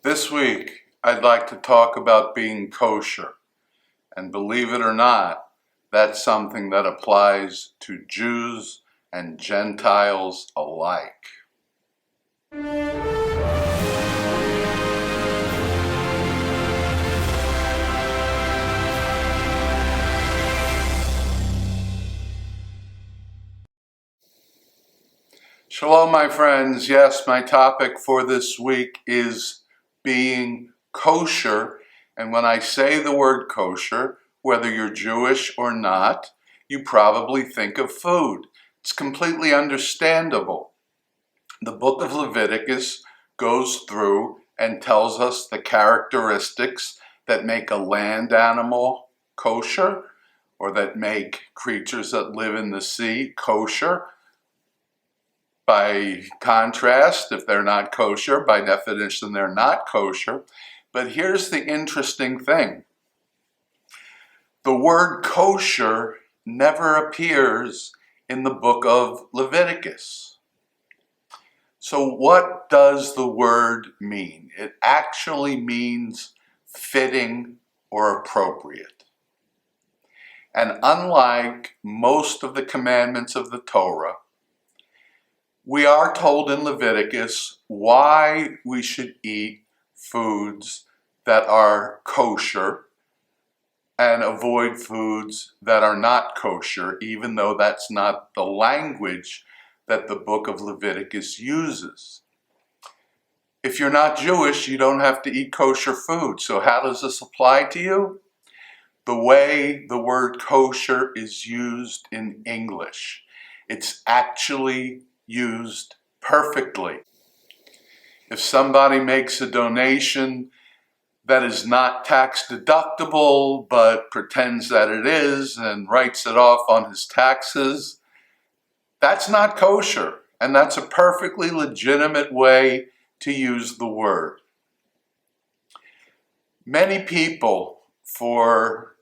This week, I'd like to talk about being kosher. And believe it or not, that's something that applies to Jews and Gentiles alike. Shalom, my friends. Yes, my topic for this week is being kosher. And when I say the word kosher, whether you're Jewish or not, you probably think of food. It's completely understandable. The book of Leviticus goes through and tells us the characteristics that make a land animal kosher, or that make creatures that live in the sea kosher. By contrast, if they're not kosher, by definition, they're not kosher. But here's the interesting thing. The word kosher never appears in the book of Leviticus. So what does the word mean? It actually means fitting or appropriate. And unlike most of the commandments of the Torah, we are told in Leviticus why we should eat foods that are kosher and avoid foods that are not kosher, even though that's not the language that the book of Leviticus uses. If you're not Jewish, you don't have to eat kosher food. So how does this apply to you? The way the word kosher is used in English, it's actually used perfectly. If somebody makes a donation that is not tax deductible but pretends that it is and writes it off on his taxes, that's not kosher, and that's a perfectly legitimate way to use the word. Many people for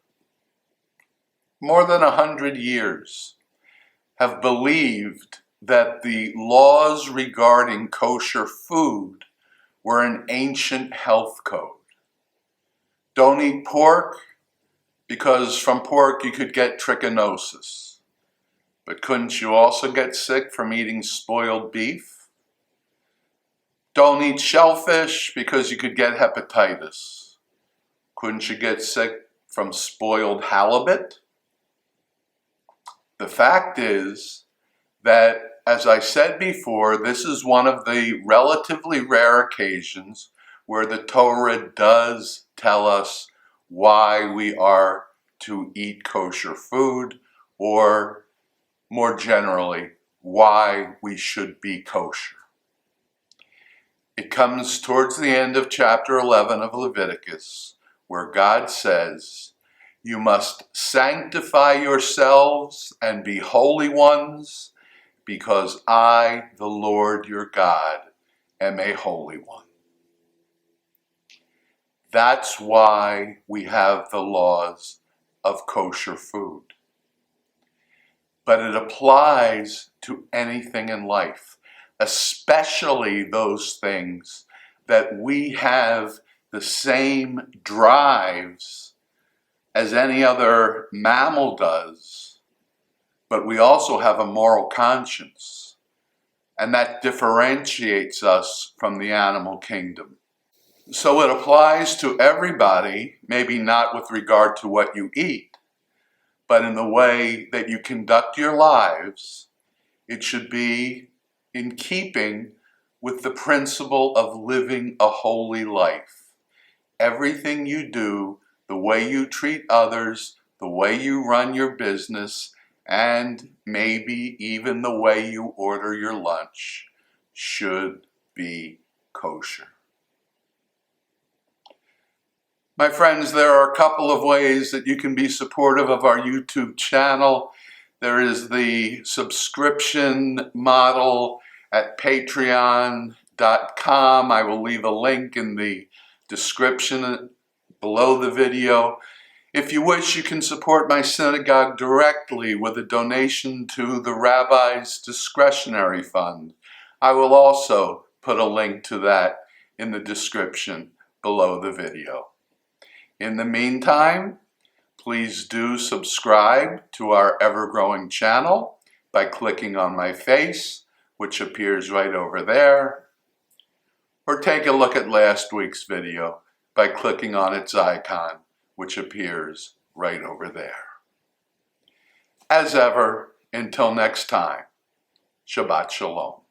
more than 100 years have believed that the laws regarding kosher food were an ancient health code. Don't eat pork because from pork you could get trichinosis. But couldn't you also get sick from eating spoiled beef? Don't eat shellfish because you could get hepatitis. Couldn't you get sick from spoiled halibut? The fact is that, as I said before, this is one of the relatively rare occasions where the Torah does tell us why we are to eat kosher food, or more generally, why we should be kosher. It comes towards the end of chapter 11 of Leviticus, where God says, "You must sanctify yourselves and be holy ones, because I, the Lord your God, am a holy one." That's why we have the laws of kosher food. But it applies to anything in life, especially those things that we have the same drives as any other mammal does, but we also have a moral conscience, and that differentiates us from the animal kingdom. So it applies to everybody, maybe not with regard to what you eat, but in the way that you conduct your lives. It should be in keeping with the principle of living a holy life. Everything you do, the way you treat others, the way you run your business, and maybe even the way you order your lunch should be kosher. My friends, there are a couple of ways that you can be supportive of our YouTube channel. There is the subscription model at patreon.com. I will leave a link in the description below the video. If you wish, you can support my synagogue directly with a donation to the Rabbi's discretionary fund. I will also put a link to that in the description below the video. In the meantime, please do subscribe to our ever-growing channel by clicking on my face, which appears right over there, or take a look at last week's video by clicking on its icon, which appears right over there. As ever, until next time, Shabbat Shalom.